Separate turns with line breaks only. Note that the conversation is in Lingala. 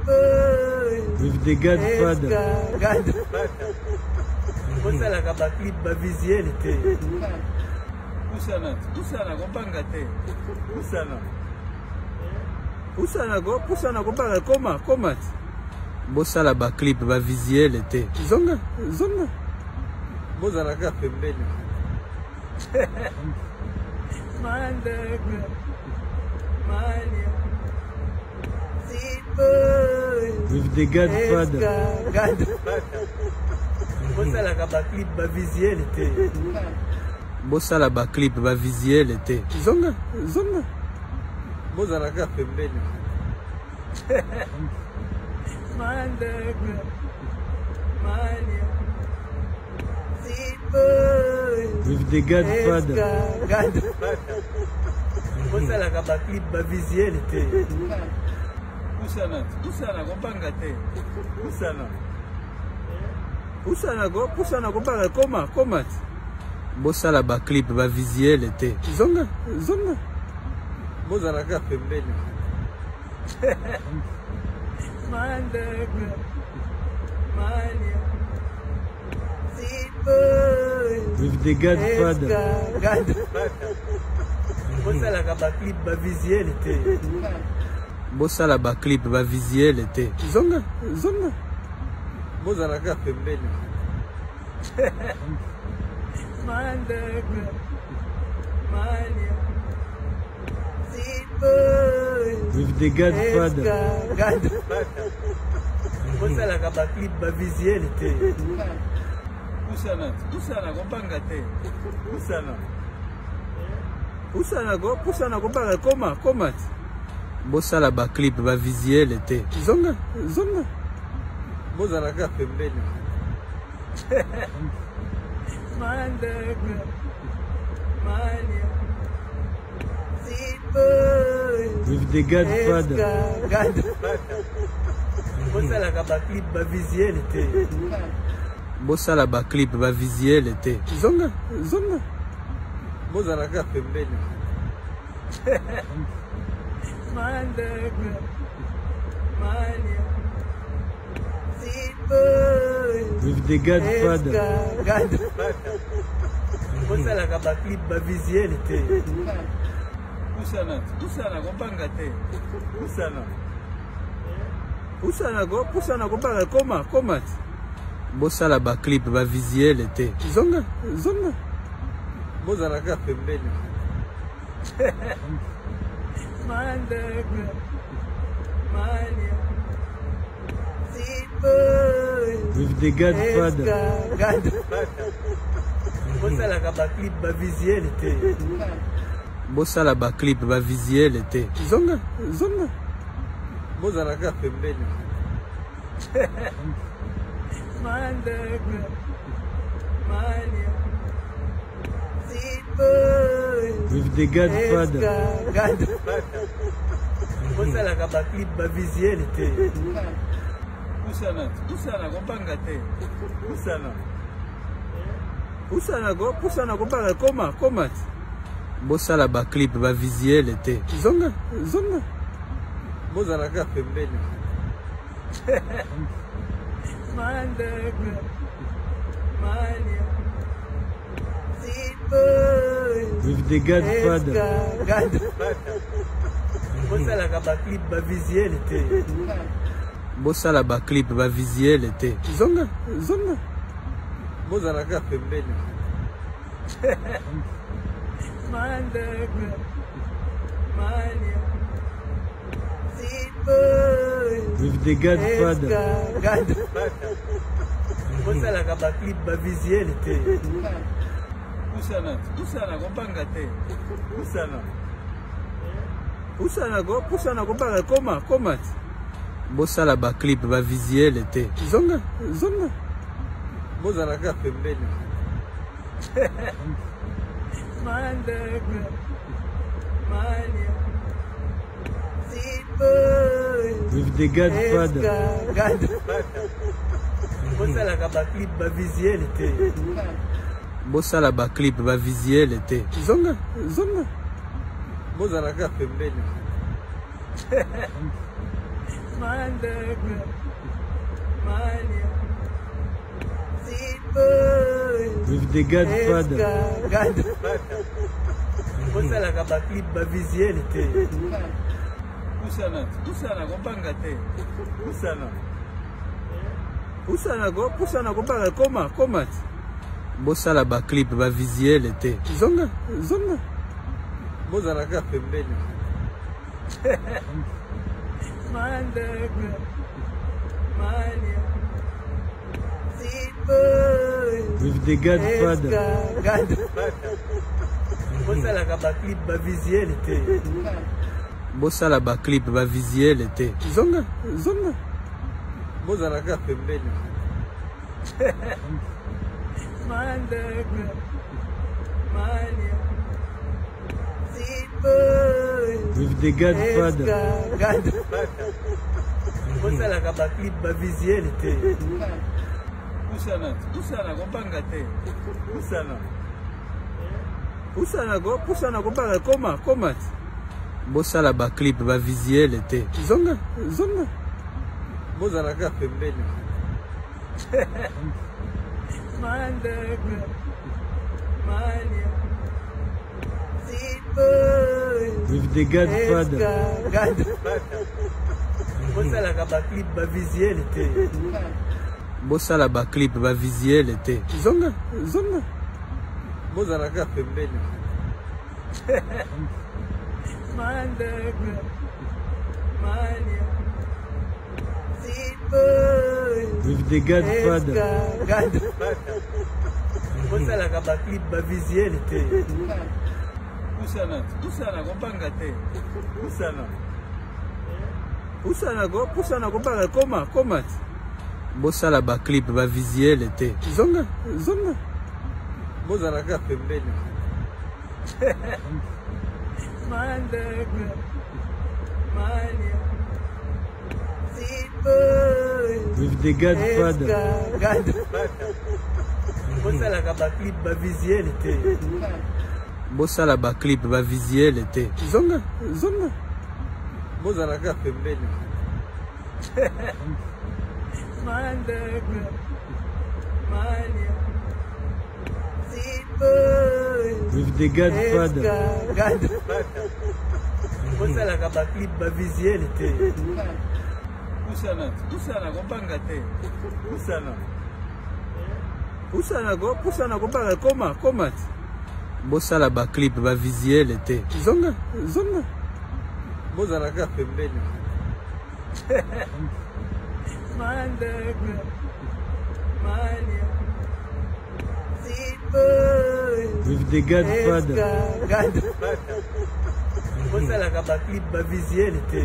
With the Godfather.
Osala ka ba clip ba visuel te. Usana ko banga te. Usana ko banga koma.
Bosala ba clip ba visuel te.
Zonga. Bozala ka pembeni. Mandaka. Mania.
With the Godfather.
Bosala ka ba clip ba visuel te.
Bosala ba clip ba visuel te.
Zonga. Bozala ka pembeni. Mandaka. Mania.
With the Godfather.
Bosala ka ba clip ba visuel te. Usana ko banga te. Usana ko banga koma.
Bosala ba clip ba visuel te.
Zonga. Bozala ka pembeni. Mandaka. Mania.
With the Godfather.
Bosala ka ba clip ba visuel te.
Bosala ba clip ba visuel te.
Zonga. Bozala ka pembeni. Mandaka. Mania.
With the Godfather.
Bosala ka ba clip ba visuel te. Usana ko banga te. Usana ko banga koma.
Bosala ba clip ba visuel te.
Zonga. Bozala ka pembeni. Mandaka. Mania.
With the Godfather.
Bosala ka ba clip ba visuel te.
Bosala ba clip ba visuel te.
Zonga. Bozala ka pembeni. Mandaka. Mania.
With the Godfather.
Bosala ka ba clip ba visuel te. Usana ko banga te. Usana ko banga koma.
Bosala ba clip ba visuel te.
Zonga. Bozala ka pembeni. Mandaka. Mania.
With the Godfather.
Bosala ka ba clip ba visuel te.
Bosala ba clip ba visuel te.
Zonga. Bozala ka pembeni. Mandaka. Mania.
With the Godfather.
Bosala ka ba clip ba visuel te. Usana ko banga te. Usana ko banga koma.
Bosala ba clip ba visuel te.
Zonga. Bozala ka pembeni. Mandaka. Mania.
With the Godfather.
Bosala ka ba clip ba visuel te.
Bosala ba clip ba visuel te.
Zonga. Bozala ka pembeni. Mandaka. Mania.
With the Godfather.
Bosala ka ba clip ba visuel te. Usana ko banga te. Usana ko banga koma.
Bosala ba clip ba visuel te.
Zonga. Bozala ka pembeni. Mandaka. Mania.
With the Godfather.
Bosala ka ba clip ba visuel te.
Bosala ba clip ba visuel te.
Zonga. Bozala ka pembeni. Mandaka Mania Ziboy
With the Godfather.
Bosalaka ba clip ba visuel te. Pusana kopanga te. Pusana kopanga koma.
Bosala ba clip ba visuel te. Zonga.
Bozalaka pembeni. Mandaka Mania Ziboy
With the Godfather.
Bosalaka ba clip ba visuel te.
Bosala ba clip ba visuel te. Zonga.
Bozalaka pembeni. Mandaka Mania Ziboy
With the Godfather.
Bosalaka ba clip ba visuel te. Pusana kopanga te. Pusana kopanga koma.
Bosala ba clip ba visuel te. Zonga.
Bozalaka pembeni. Mandaka Mania Ziboy
With the Godfather.
Bosalaka ba clip ba visuel te.
Bosala ba clip ba visuel te. Zonga.
Bozalaka pembeni. Mandaka Mania Ziboy
With the Godfather.
Bosalaka ba clip ba visuel te. Pusana kopanga te. Pusana kopanga koma.
Bosala ba clip ba visuel te. Zonga.
Bozalaka pembeni. Mandaka Mania Ziboy
With the Godfather.
Bosalaka ba clip ba visuel te.
Bosala ba clip ba visuel te. Zonga.
Bozalaka pembeni. Mandaka Mania Ziboy
With the Godfather.
Bosalaka ba clip ba visuel te. Pusana kopanga te. Pusana kopanga koma.
Bosala ba clip ba visuel te. Zonga.
Bozalaka pembeni. Mandaka Mania Ziboy
With the Godfather.
Bosalaka ba clip ba visuel te.